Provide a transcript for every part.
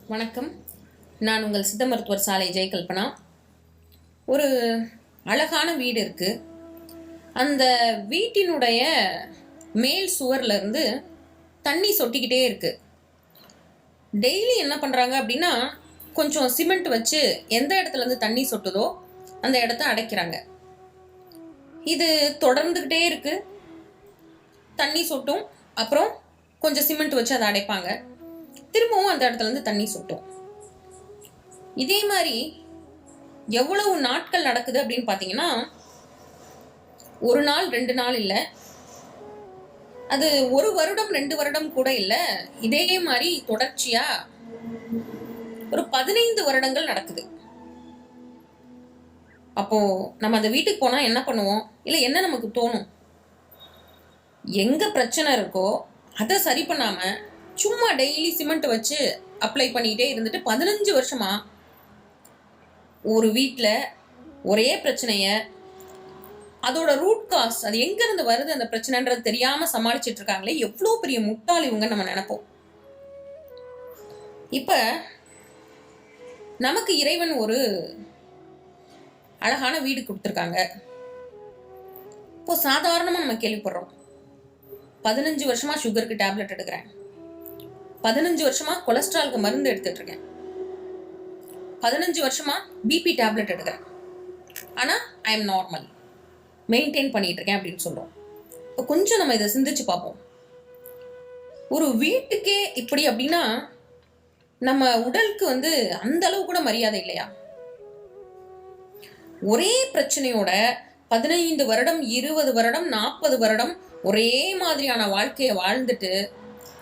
வணக்கம். நான் உங்கள் சித்த மருத்துவர் சாலை ஜெயகல்பனா. ஒரு அழகான வீடு இருக்குது. அந்த வீட்டினுடைய மேல் சுவர்ல இருந்து தண்ணி சொட்டிக்கிட்டே இருக்குது. டெய்லி என்ன பண்ணுறாங்க அப்படின்னா, கொஞ்சம் சிமெண்ட் வச்சு எந்த இடத்துல இருந்து தண்ணி சொட்டுதோ அந்த இடத்த அடைக்கிறாங்க. இது தொடர்ந்துக்கிட்டே இருக்குது. தண்ணி சொட்டும், அப்புறம் கொஞ்சம் சிமெண்ட் வச்சு அதை அடைப்பாங்க, திரும்பவும் அந்த இடத்துல இருந்து தண்ணி சொட்டும். இதே மாதிரி எவ்வளவு நாட்கள் நடக்குது அப்படின்னு பார்த்தீங்கன்னா, ஒரு நாள் 2 நாள் இல்லை, அது 1 வருடம் 2 வருடம் கூட இல்லை. இதே மாதிரி தொடர்ச்சியா ஒரு 15 வருடங்கள் நடக்குது. அப்போ நம்ம அந்த வீட்டுக்கு போனா என்ன பண்ணுவோம்? இல்லை என்ன நமக்கு தோணும்? எங்க பிரச்சனை இருக்கோ அதை சரி பண்ணாம சும்மா டெய்லி சிமெண்ட் வச்சு அப்ளை பண்ணிக்கிட்டே இருந்துட்டு 15 வருஷமா ஒரு வீட்டில் ஒரே பிரச்சனைய, அதோட ரூட் காஸ், அது எங்கேருந்து வருது அந்த பிரச்சனைன்றது தெரியாமல் சமாளிச்சுட்டு இருக்காங்களே, எவ்வளோ பெரிய முட்டாள் இவங்க நம்ம நினைப்போம். இப்போ நமக்கு இறைவன் ஒரு அழகான வீடு கொடுத்துருக்காங்க. இப்போ சாதாரணமாக நம்ம கேள்விப்படுறோம், 15 வருஷமா சுகருக்கு டேப்லெட் எடுக்கிறேன், 15 வருஷமா கொலஸ்ட்ராலுக்கு மருந்து எடுத்துட்டு இருக்கேன், 15 வருஷமா பிபி டேப்லெட் எடுக்கிறேன், ஆனால் ஐ எம் நார்மல், மெயின்டைன் பண்ணிட்டு இருக்கேன் அப்படின்னு சொல்றோம். இப்போ கொஞ்சம் நம்ம இதை சிந்திச்சு பார்ப்போம். ஒரு வீட்டுக்கே இப்படி அப்படின்னா நம்ம உடலுக்கு அந்த அளவு கூட மரியாதை இல்லையா? ஒரே பிரச்சனையோட 15 வருடம் 20 வருடம் 40 வருடம் ஒரே மாதிரியான வாழ்க்கையை வாழ்ந்துட்டு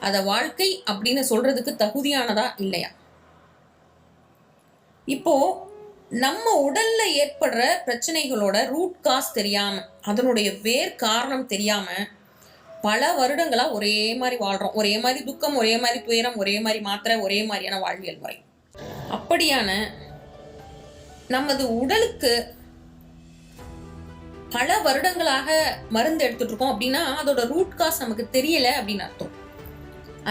அதை வாழ்க்கை அப்படின்னு சொல்றதுக்கு தகுதியானதா இல்லையா? இப்போ நம்ம உடல்ல ஏற்படுற பிரச்சனைகளோட ரூட் காஸ் தெரியாம, அதனுடைய வேர் காரணம் தெரியாம பல வருடங்களா ஒரே மாதிரி வாழ்றோம். ஒரே மாதிரி துக்கம், ஒரே மாதிரி துயரம், ஒரே மாதிரி மாத்திரை, ஒரே மாதிரியான வாழ்வியல் முறை. அப்படியான நமது உடலுக்கு பல வருடங்களாக மருந்து எடுத்துட்டு இருக்கோம் அப்படின்னா அதோட ரூட் காஸ் நமக்கு தெரியல அப்படின்னு அர்த்தம்.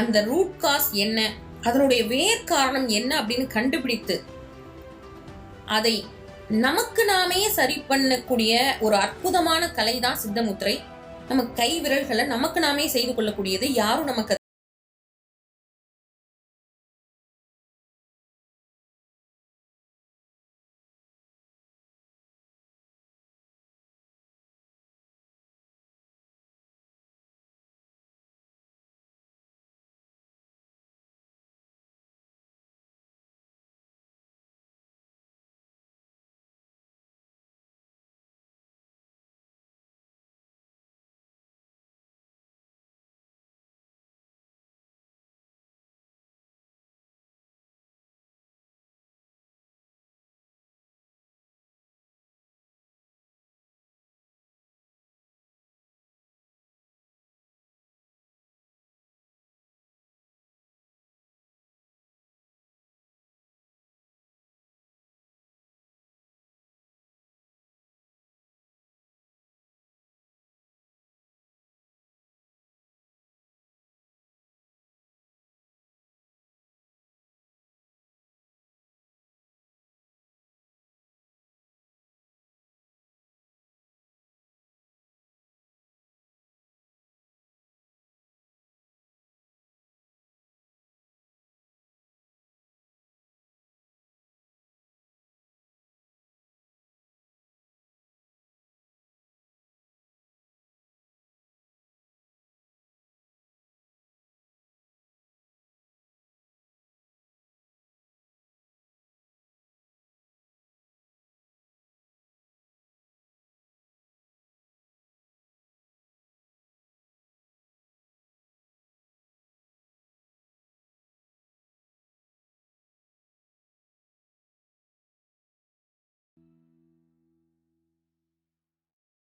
அந்த ரூட் காஸ் என்ன, அதனுடைய வேர் காரணம் என்ன அப்படின்னு கண்டுபிடித்து அதை நமக்கு நாமே சரி பண்ணக்கூடிய ஒரு அற்புதமான கலை தான் சித்தமுத்திரை. நம்ம கை விரல்களை நமக்கு நாமே செய்து கொள்ளக்கூடியது. யாரும் நமக்கு